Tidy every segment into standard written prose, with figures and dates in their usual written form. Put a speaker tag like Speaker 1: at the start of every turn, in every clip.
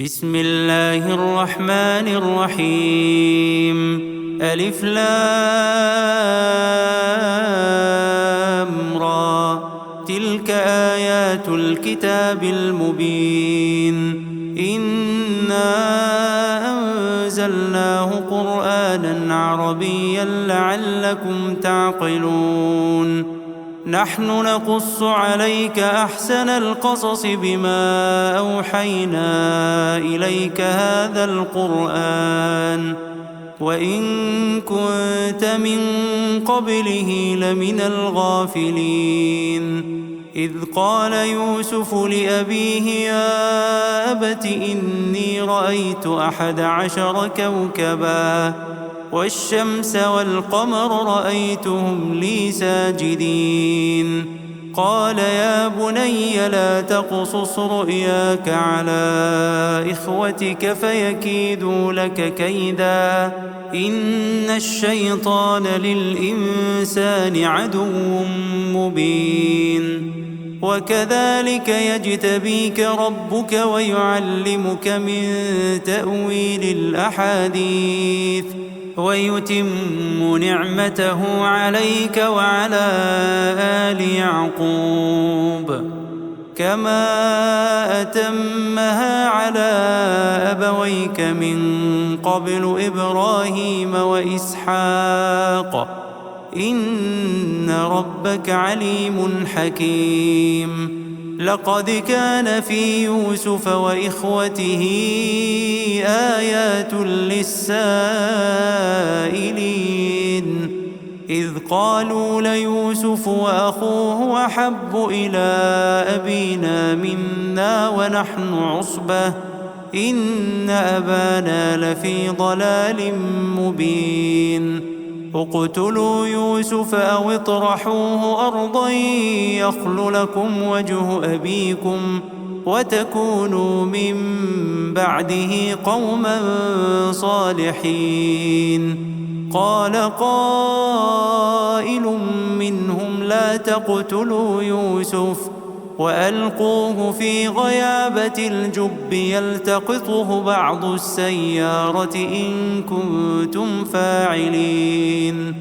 Speaker 1: بسم الله الرحمن الرحيم. ألف لام را، تلك آيات الكتاب المبين. إنا أنزلناه قرآنا عربيا لعلكم تعقلون. نحن نقص عليك أحسن القصص بما أوحينا إليك هذا القرآن وإن كنت من قبله لمن الغافلين. إذ قال يوسف لأبيه يا أبت إني رأيت 11 كوكبا والشمس والقمر رأيتهم لي ساجدين. قال يا بني لا تقصص رؤياك على إخوتك فيكيدوا لك كيدا إن الشيطان للإنسان عدو مبين. وكذلك يجتبيك ربك ويعلمك من تأويل الأحاديث ويتم نعمته عليك وعلى آل يعقوب كما أتمها على أبويك من قبل إبراهيم وإسحاق إن ربك عليم حكيم. لقد كان في يوسف وإخوته آيات للسائلين إذ قالوا ليوسف وأخوه أحب إلى أبينا منا ونحن عصبة إن أبانا لفي ضلال مبين. اقتلوا يوسف أو اطرحوه أرضا يخل لكم وجه أبيكم وتكونوا من بعده قوما صالحين. قال قائل منهم لا تقتلوا يوسف وألقوه في غيابة الجب يلتقطه بعض السيارة إن كنتم فاعلين.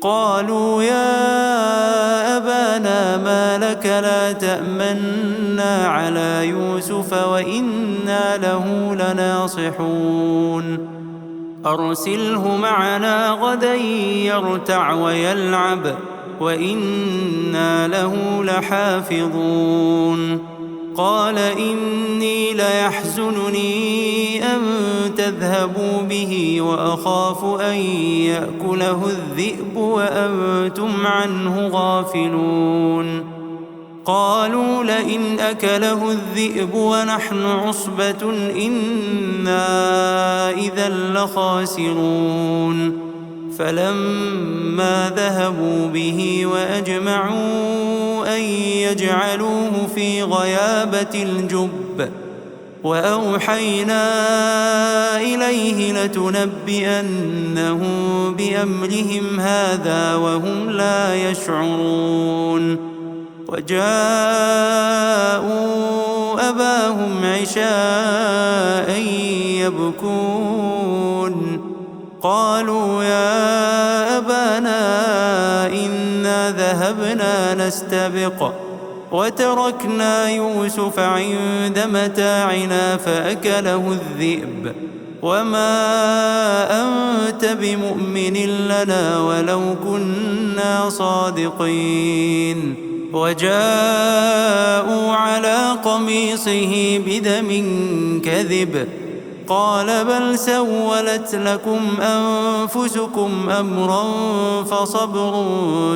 Speaker 1: قالوا يا أبانا ما لك لا تأمنا على يوسف وإنا له لناصحون. أرسله معنا غدا يرتع ويلعب وإنا له لحافظون. قال إني ليحزنني أن تذهبوا به وأخاف أن يأكله الذئب وأنتم عنه غافلون. قالوا لئن أكله الذئب ونحن عصبة إنا إذا لخاسرون. فلما ذهبوا به وأجمعوا أن يجعلوه في غيابة الجب وأوحينا إليه لتنبئنهم بأمرهم هذا وهم لا يشعرون. وجاءوا أباهم عشاء يبكون. قالوا يا أبانا إنا ذهبنا نستبق وتركنا يوسف عند متاعنا فأكله الذئب وما أنت بمؤمن لنا ولو كنا صادقين. وجاءوا على قميصه بدم كذب قال بل سولت لكم أنفسكم أمرا فصبر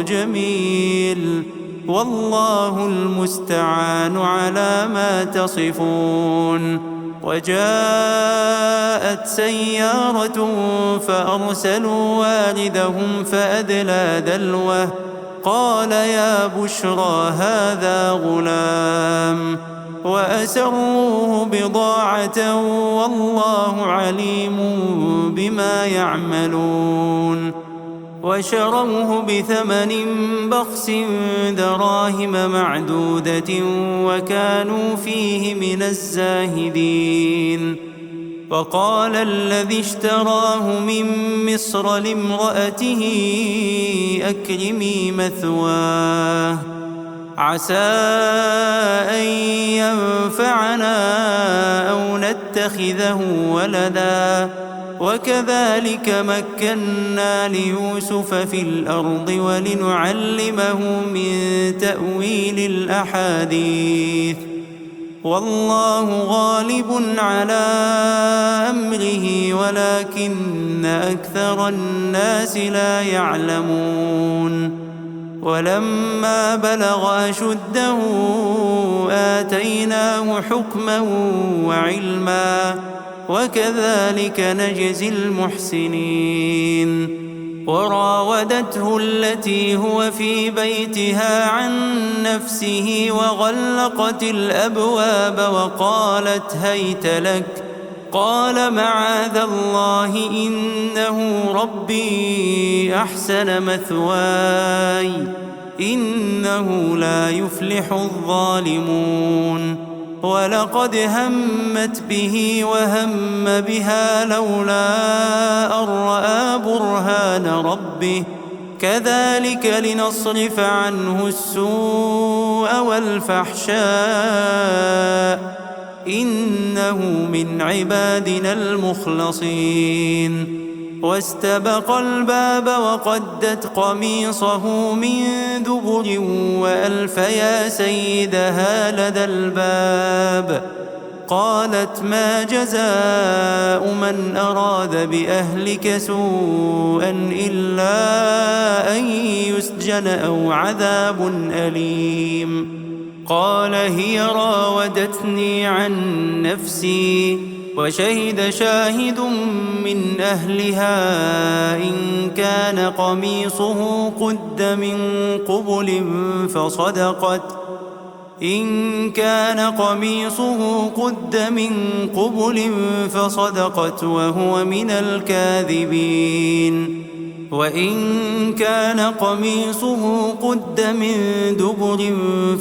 Speaker 1: جميل والله المستعان على ما تصفون. وجاءت سيارة فأرسلوا والدهم فأدلى دلوه قال يا بشرى هذا غلام وأسروه بضاعة والله عليم بما يعملون. وشروه بثمن بخس دراهم معدودة وكانوا فيه من الزاهدين. وقال الذي اشتراه من مصر لامرأته أكرمي مثواه عسى أن ينفعنا أو نتخذه ولدا وكذلك مكنا ليوسف في الأرض ولنعلمه من تأويل الأحاديث والله غالب على أمره ولكن أكثر الناس لا يعلمون. ولما بلغ أشده آتيناه حكما وعلما وكذلك نجزي المحسنين. وراودته التي هو في بيتها عن نفسه وغلقت الأبواب وقالت هيت لك قال معاذ الله إنه ربي أحسن مثواي إنه لا يفلح الظالمون. ولقد همت به وهم بها لولا أن رأى برهان ربه كذلك لنصرف عنه السوء والفحشاء إنه من عبادنا المخلصين. واستبق الباب وقدت قميصه من دبر وألف يا سيدها لدى الباب قالت ما جزاء من أراد بأهلك سوءا إلا أن يسجن أو عذاب أليم. قال هي راودتني عن نفسي وشهد شاهد من أهلها إن كان قميصه قد من قبل فصدقت وهو من الكاذبين وإن كان قميصه قد من دبر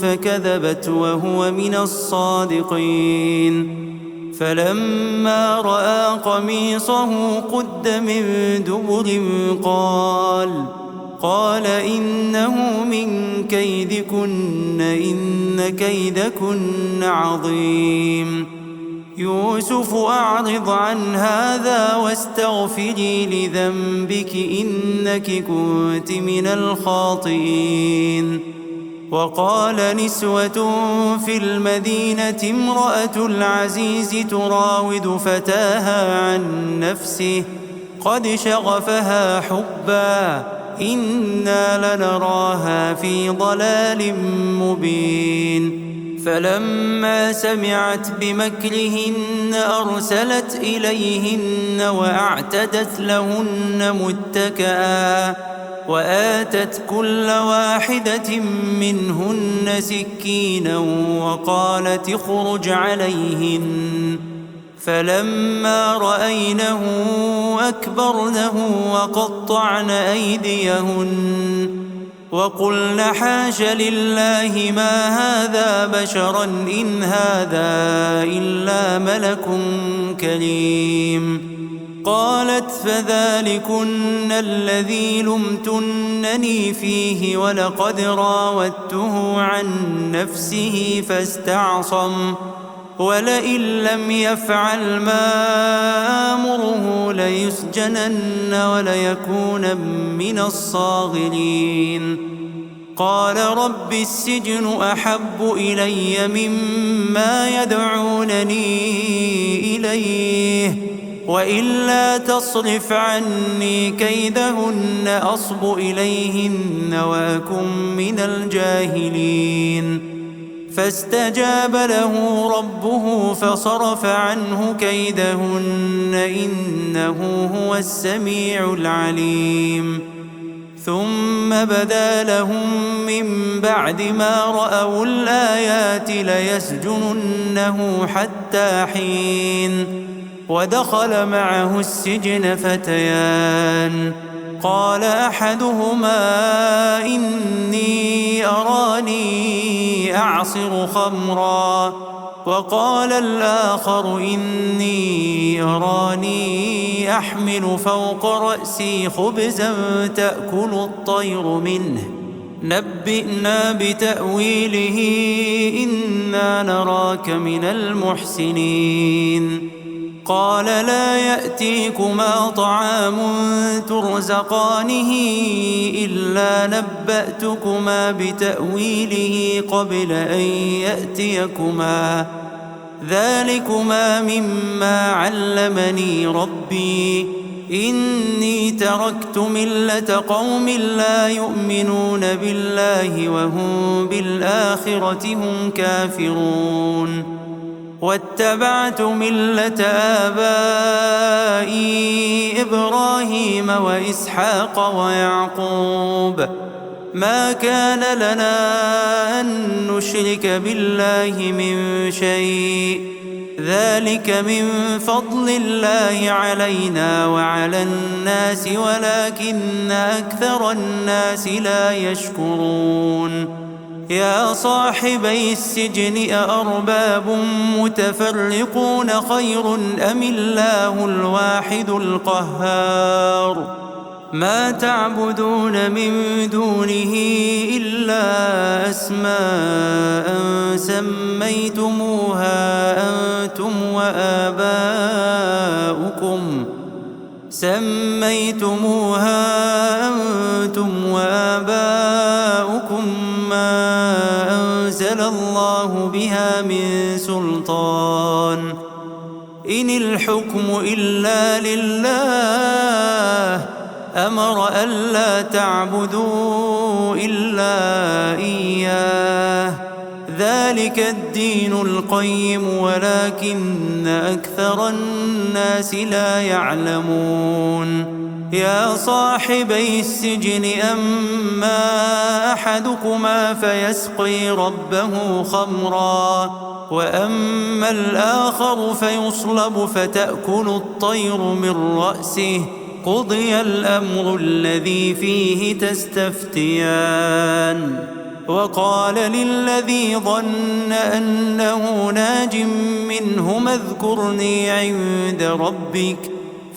Speaker 1: فكذبت وهو من الصادقين. فلما رأى قميصه قد من دبر قال إنه من كيدكن إن كيدكن عظيم. يوسف أعرض عن هذا واستغفري لذنبك إنك كنت من الخاطئين. وقال نسوة في المدينة امرأة العزيز تراود فتاها عن نفسه قد شغفها حبا إنا لنراها في ضلال مبين. فلما سمعت بمكرهن أرسلت إليهن وأعتدت لهن متكئا وآتت كل واحدة منهن سكينا وقالت اخرج عليهن. فلما رأينه أكبرنه وقطعن أيديهن وقلن حاش لله ما هذا بشرا إن هذا إلا ملك كريم. قالت فذلكن الذي لمتنني فيه ولقد راودته عن نفسه فاستعصم ولئن لم يفعل ما آمره ليسجنن وليكون من الصاغرين. قال رب السجن أحب إلي مما يدعونني إليه وإلا تصرف عني كيدهن أصب إليهن وأكن من الجاهلين. فاستجاب له ربه فصرف عنه كيدهن إنه هو السميع العليم. ثم بدا لهم من بعد ما رأوا الآيات ليسجننه حتى حين. ودخل معه السجن فتيان قال أحدهما إني أراني أعصر خمرا وقال الآخر إني أراني أحمل فوق رأسي خبزا تأكل الطير منه نبئنا بتأويله إنا نراك من المحسنين قال لا يأتيكما طعام ترزقانه إلا نبأتكما بتأويله قبل أن يأتيكما ذلكما مما علمني ربي إني تركت ملة قوم لا يؤمنون بالله وهم بالآخرة هم كافرون واتبعت ملة آبائي إبراهيم وإسحاق ويعقوب ما كان لنا أن نشرك بالله من شيء ذلك من فضل الله علينا وعلى الناس ولكن أكثر الناس لا يشكرون يا صاحبي السجن أأرباب متفرقون خير أم الله الواحد القهار ما تعبدون من دونه إلا أسماء سميتموها أنتم وآباؤكم ما أنزل الله بها من سلطان إن الحكم إلا لله أمر ألا تعبدوا إلا إياه ذلك الدين القيم ولكن أكثر الناس لا يعلمون يا صاحبي السجن أما أحدكما فيسقي ربه خمرا وأما الآخر فيصلب فتأكل الطير من رأسه قضي الأمر الذي فيه تستفتيان وقال للذي ظن أنه ناج منهما اذكرني عند ربك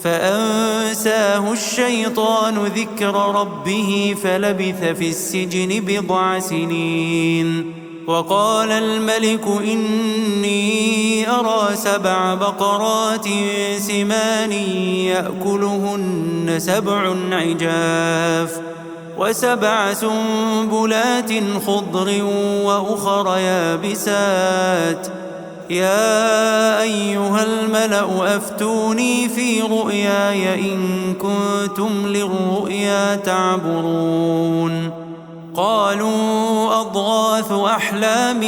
Speaker 1: فأنساه الشيطان ذكر ربه فلبث في السجن بضع سنين وقال الملك إني أرى 7 بقرات سمان يأكلهن 7 عجاف و7 سنبلات خضر وأخر يابسات يا أيها الملأ أفتوني في رؤياي إن كنتم للرؤيا تعبرون قالوا أضغاث أحلام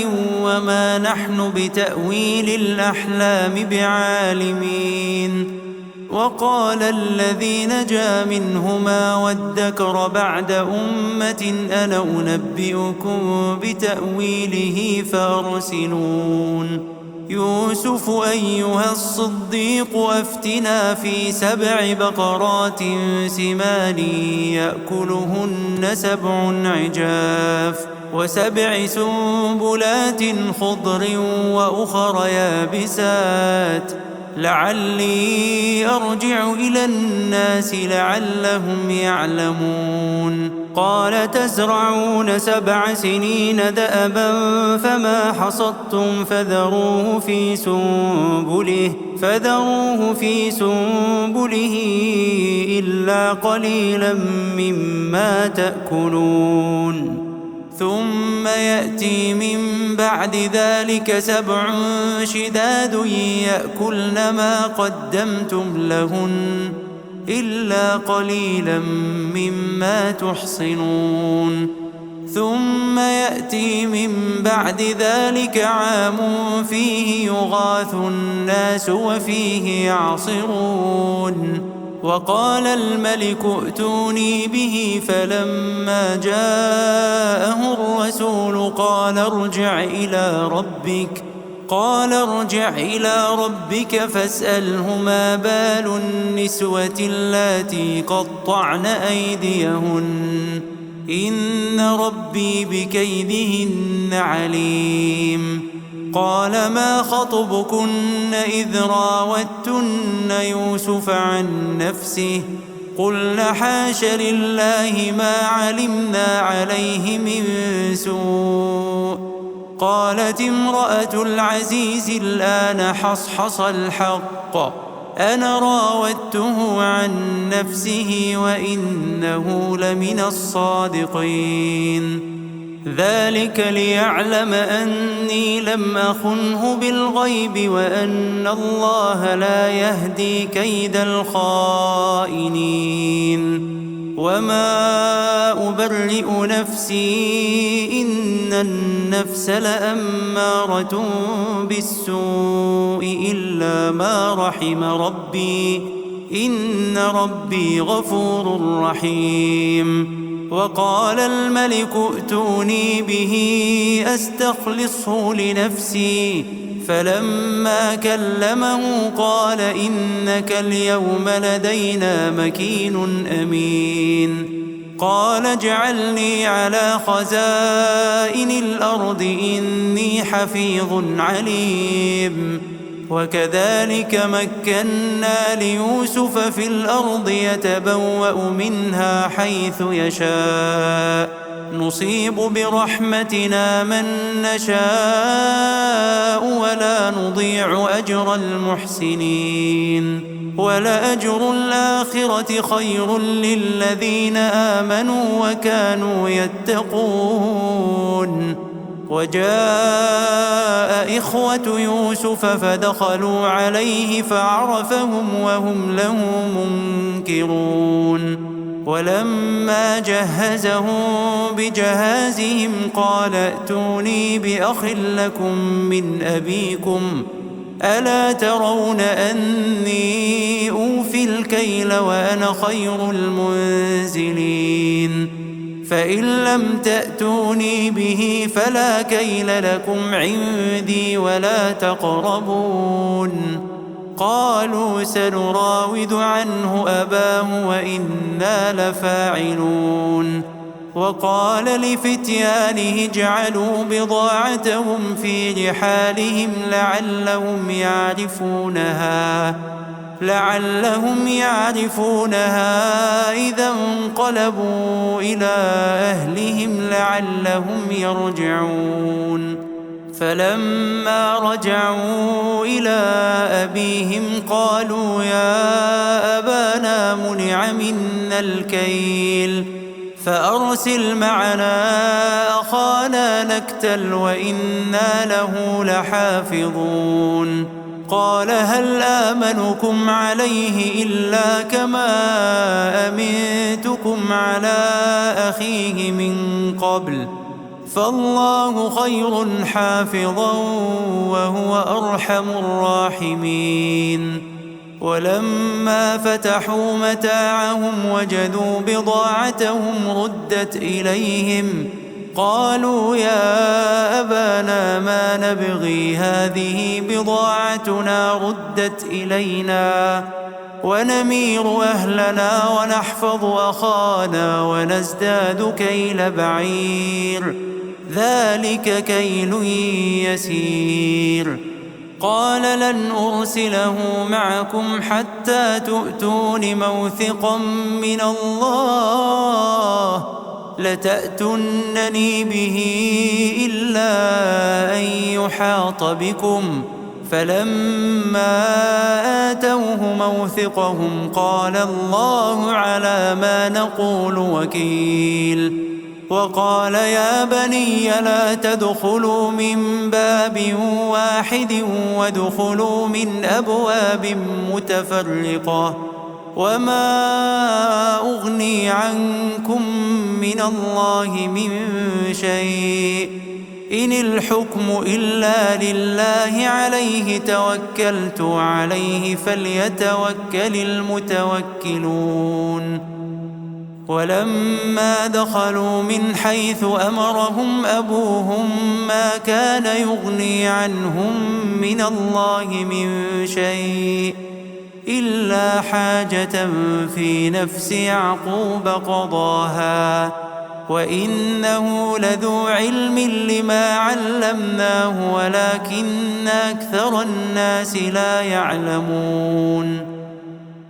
Speaker 1: وما نحن بتأويل الأحلام بعالمين وقال الذي نجا منهما وادكر بعد أمة أنا أنبئكم بتأويله فأرسلون يوسف أيها الصديق أفتنا في 7 بقرات سمان يأكلهن 7 عجاف و7 سنبلات خضر وأخر يابسات لعلي أرجع إلى الناس لعلهم يعلمون قال تزرعون 7 سنين دأبا فما حصدتم فذروه في سنبله إلا قليلا مما تأكلون ثم يأتي من بعد ذلك 7 شداد يأكلن ما قدمتم لهن إلا قليلا مما تحصنون ثم يأتي من بعد ذلك عام فيه يغاث الناس وفيه يعصرون وقال الملك ائتوني به فلما جاءه الرسول قال ارجع إلى ربك قال ارجع إلى ربك فاسأله ما بال النسوة اللاتي قطعن أيديهن إن ربي بكيدهن عليم. قال ما خطبكن إذ راوتن يوسف عن نفسه قلن حاش لله ما علمنا عليه من سوء. قالت امرأة العزيز الآن حصحص الحق أنا راودته عن نفسه وإنه لمن الصادقين. ذلك ليعلم أني لم أخنه بالغيب وأن الله لا يهدي كيد الخائنين. وما أبرئ نفسي إن النفس لأمارة بالسوء إلا ما رحم ربي إن ربي غفور رحيم. وقال الملك ائتوني به أستخلصه لنفسي فلما كلمه قال إنك اليوم لدينا مكين أمين. قال اجعلني على خزائن الأرض إني حفيظ عليم. وكذلك مكنا ليوسف في الأرض يتبوأ منها حيث يشاء نصيب برحمتنا من نشاء ولا نضيع أجر المحسنين. ولأجر الآخرة خير للذين آمنوا وكانوا يتقون. وجاء إخوة يوسف فدخلوا عليه فعرفهم وهم له منكرون. ولما جهزهم بجهازهم قال ائتوني بأخ لكم من أبيكم ألا ترون أني أوفي الكيل وأنا خير المنزلين. فإن لم تأتوني به فلا كيل لكم عندي ولا تقربون. قالوا سنراود عنه أباه وإنا لفاعلون. وقال لفتيانه اجعلوا بضاعتهم في رحالهم لعلهم يعرفونها إذا انقلبوا إلى أهلهم لعلهم يرجعون. فلما رجعوا إلى أبيهم قالوا يا أبانا منع منا الكيل فأرسل معنا أخانا نكتل وإنا له لحافظون. قال هل آمنكم عليه إلا كما أمنتكم على أخيه من قبل فالله خير حافظا وهو أرحم الراحمين. ولما فتحوا متاعهم وجدوا بضاعتهم ردت إليهم قالوا يا أبانا ما نبغي هذه بضاعتنا ردت إلينا ونمير أهلنا ونحفظ أخانا ونزداد كيل بعير ذلك كيل يسير. قال لن أرسله معكم حتى تؤتون موثقا من الله لتأتونني به إلا أن يحاط بكم. فلما آتوه موثقهم قال الله على ما نقول وكيل. وقال يا بني لا تدخلوا من باب واحد وادخلوا من أبواب متفرقة وما أغني عنكم من الله من شيء إن الحكم إلا لله عليه توكلت عليه فليتوكل المتوكلون. ولما دخلوا من حيث أمرهم أبوهم ما كان يغني عنهم من الله من شيء إلا حاجة في نفس يعقوب قضاها وإنه لذو علم لما علمناه ولكن أكثر الناس لا يعلمون.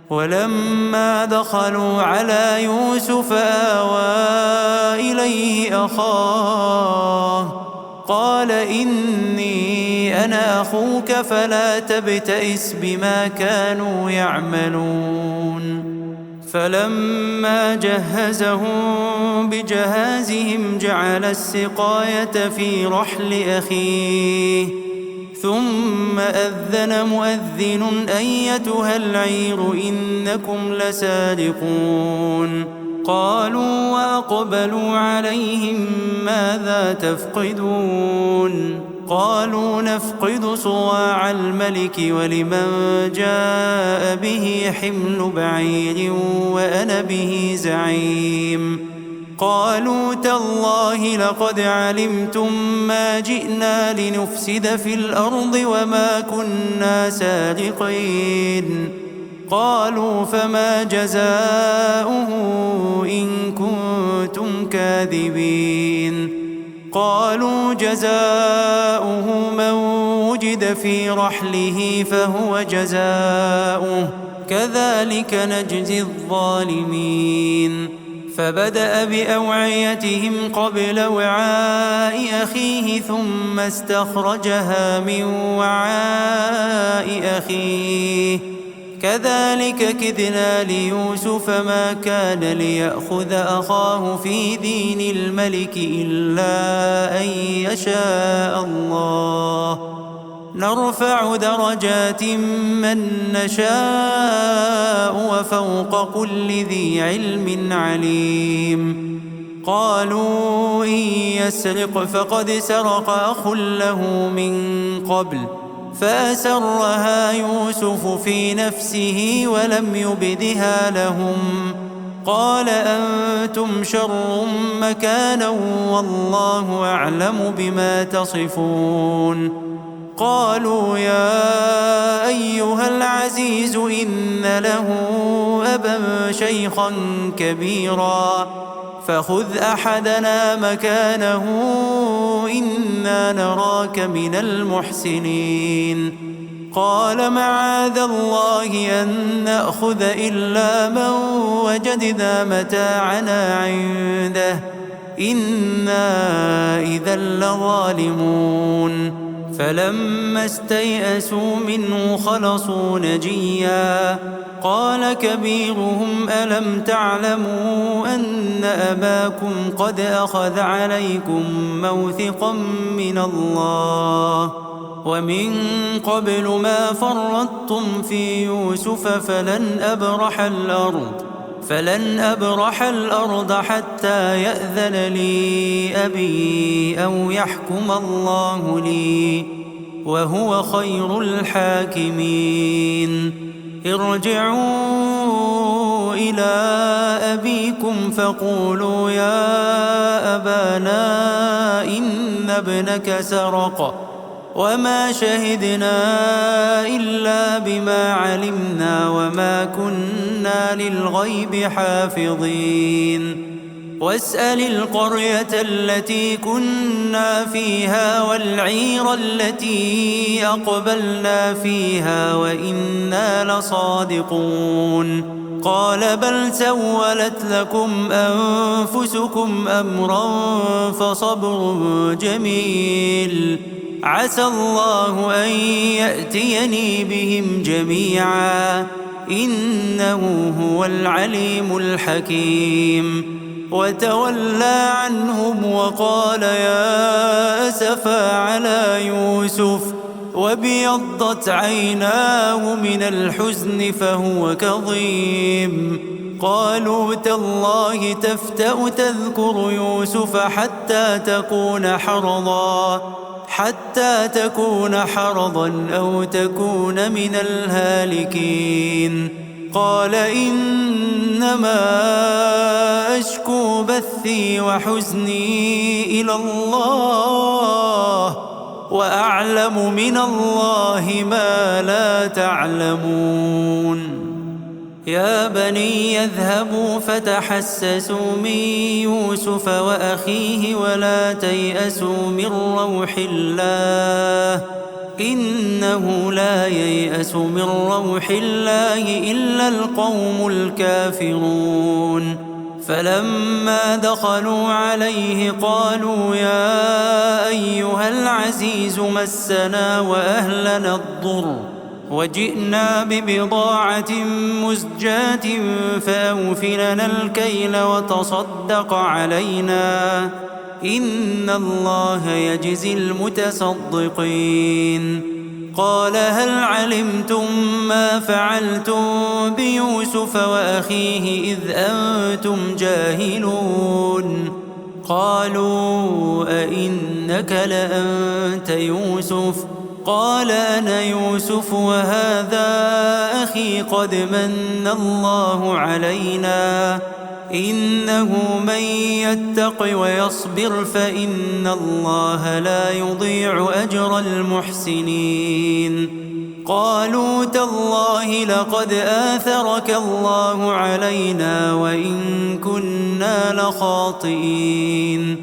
Speaker 1: ولما دخلوا على يوسف آوى إليه أخاه قال إني أنا أخوك فلا تبتئس بما كانوا يعملون. فلما جهزهم بجهازهم جعل السقاية في رحل أخيه ثم أذن مؤذن أيتها العير إنكم لسارقون. قالوا وأقبلوا عليهم ماذا تفقدون؟ قالوا نفقد صواع الملك ولمن جاء به حمل بعير وأنا به زعيم. قالوا تالله لقد علمتم ما جئنا لنفسد في الأرض وما كنا سارقين. قالوا فما جزاؤه إن كنتم كاذبين؟ قالوا جزاؤه من وجد في رحله فهو جزاؤه كذلك نجزي الظالمين. فبدأ بأوعيتهم قبل وعاء أخيه ثم استخرجها من وعاء أخيه كذلك كدنا ليوسف ما كان ليأخذ أخاه في دين الملك إلا أن يشاء الله نرفع درجات من نشاء وفوق كل ذي علم عليم. قالوا إن يسرق فقد سرق أخ له من قبل فأسرها يوسف في نفسه ولم يبدها لهم. قال أنتم شر مكانا والله أعلم بما تصفون. قالوا يا أيها العزيز إن له أبا شيخا كبيرا فخذ أحدنا مكانه إنا نراك من المحسنين. قال معاذ الله أن نأخذ إلا من وجدنا متاعنا عنده إنا إذا لظالمون. فلما استيئسوا منه خلصوا نجيا. قال كبيرهم ألم تعلموا أن أباكم قد أخذ عليكم موثقا من الله ومن قبل ما فرطتم في يوسف فلن أبرح الأرض حتى يأذن لي أبي أو يحكم الله لي وهو خير الحاكمين. ارجعوا إلى أبيكم فقولوا يا أبانا إن ابنك سرق وما شهدنا إلا بما علمنا وما كنا للغيب حافظين. واسأل القرية التي كنا فيها والعير التي أقبلنا فيها وإنا لصادقون. قال بل سولت لكم أنفسكم أمرا فصبر جميل عسى الله أن يأتيني بهم جميعا إنه هو العليم الحكيم. وتولى عنهم وقال يا أسفا على يوسف وابيضت عيناه من الحزن فهو كظيم. قالوا تالله تفتأ تذكر يوسف حتى تكون حرضا أو تكون من الهالكين. قال إنما أشكو بثي وحزني إلى الله وأعلم من الله ما لا تعلمون يا بني اذهبوا فتحسسوا من يوسف وأخيه ولا تيأسوا من روح الله إنه لا ييأس من روح الله إلا القوم الكافرون فلما دخلوا عليه قالوا يا أيها العزيز مسنا وأهلنا الضر وجئنا ببضاعة مزجاة فأوف لنا الكيل وتصدق علينا إن الله يجزي المتصدقين قال هل علمتم ما فعلتم بيوسف وأخيه إذ أنتم جاهلون قالوا أئنك لأنت يوسف قال أنا يوسف وهذا أخي قد من الله علينا إنه من يتق ويصبر فإن الله لا يضيع أجر المحسنين قالوا تالله لقد آثرك الله علينا وإن كنا لخاطئين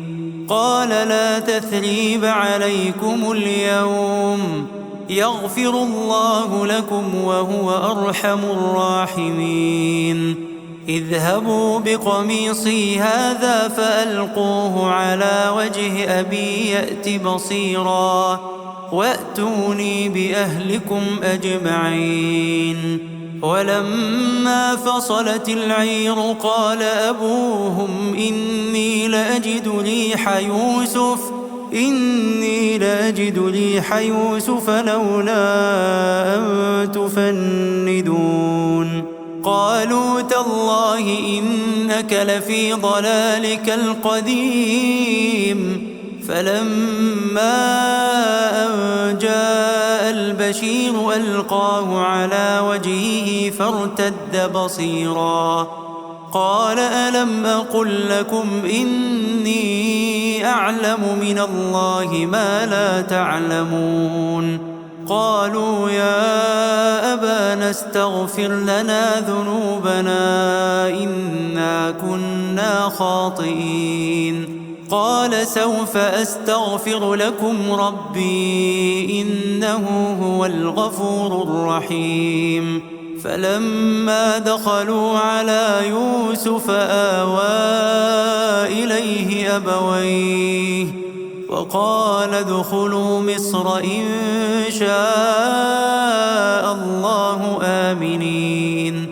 Speaker 1: قال لا تثريب عليكم اليوم يغفر الله لكم وهو أرحم الراحمين اذهبوا بقميصي هذا فألقوه على وجه أبي يأت بصيرا وأتوني بأهلكم أجمعين ولما فصلت العير قال أبوهم إني لأجد ريح يوسف لولا أن تفندون قالوا تالله إنك لفي ضلالك القديم فلما أن جاء البشير ألقاه على وجهه فارتد بصيرا قال ألم أقل لكم إني أعلم من الله ما لا تعلمون قالوا يا أبانا استغفر لنا ذنوبنا إنا كنا خاطئين قال سوف أستغفر لكم ربي إنه هو الغفور الرحيم فلما دخلوا على يوسف آوى إليه أبويه وقال ادخلوا مصر إن شاء الله آمنين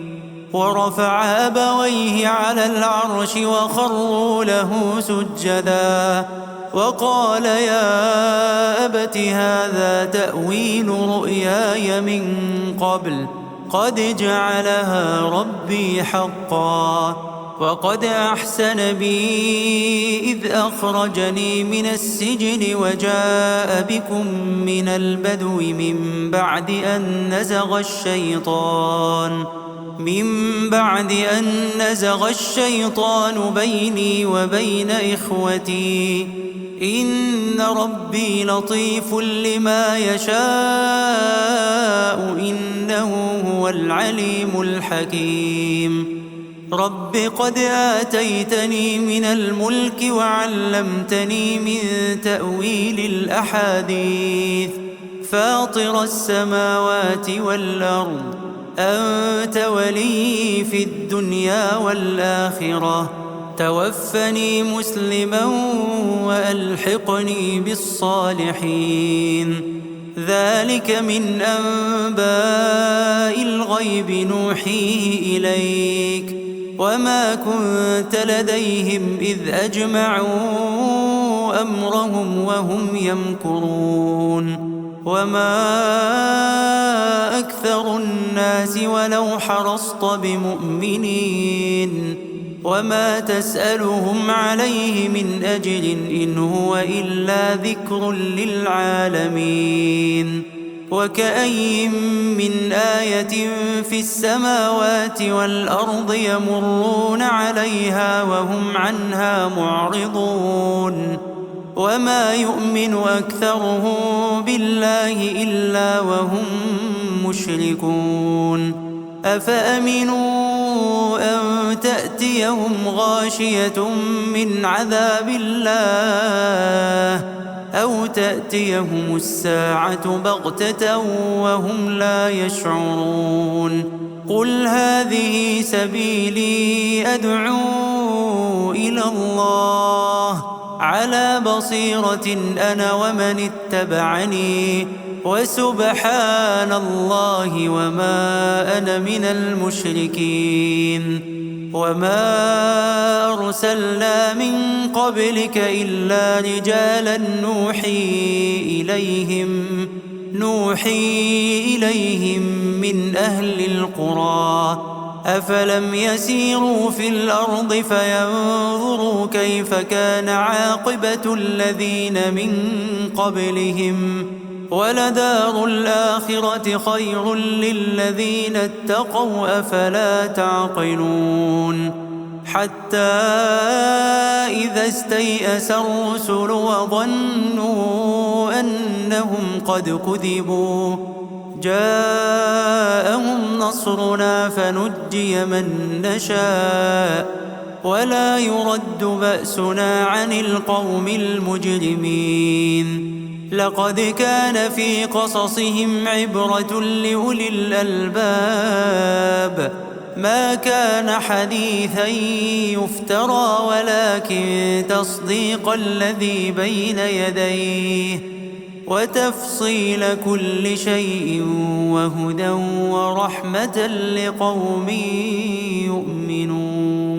Speaker 1: ورفع أبويه على العرش وخروا له سجدا وقال يا أبت هذا تأويل رؤياي من قبل قد جعلها ربي حقا وقد أحسن بي إذ أخرجني من السجن وجاء بكم من البدو من بعد أن نزغ الشيطان بيني وبين إخوتي إن ربي لطيف لما يشاء إنه هو العليم الحكيم رب قد آتيتني من الملك وعلمتني من تأويل الأحاديث فاطر السماوات والأرض أنت ولي في الدنيا والآخرة توفني مسلما وألحقني بالصالحين ذلك من أنباء الغيب نوحيه إليك وما كنت لديهم إذ أجمعوا أمرهم وهم يمكرون وما أكثر الناس ولو حرصت بمؤمنين وما تسألهم عليه من أجر إن هو إلا ذكر للعالمين وكأين من آية في السماوات والأرض يمرون عليها وهم عنها معرضون وما يؤمن أكثرهم بالله إلا وهم مشركون أفأمنوا أن تأتيهم غاشية من عذاب الله أو تأتيهم الساعة بغتة وهم لا يشعرون قل هذه سبيلي أدعو إلى الله على بصيرة أنا ومن اتبعني وسبحان الله وما أنا من المشركين وما أرسلنا من قبلك إلا رجالا نوحي إليهم من أهل القرى أفلم يسيروا في الأرض فينظروا كيف كان عاقبة الذين من قبلهم ولدار الآخرة خير للذين اتقوا أفلا تعقلون حتى إذا استيأس الرسل وظنوا أنهم قد كذبوا جاءهم نصرنا فنجي من نشاء ولا يرد بأسنا عن القوم المجرمين لقد كان في قصصهم عبرة لأولي الألباب ما كان حديثا يفترى ولكن تصديق الذي بين يديه وتفصيل كل شيء وهدى ورحمة لقوم يؤمنون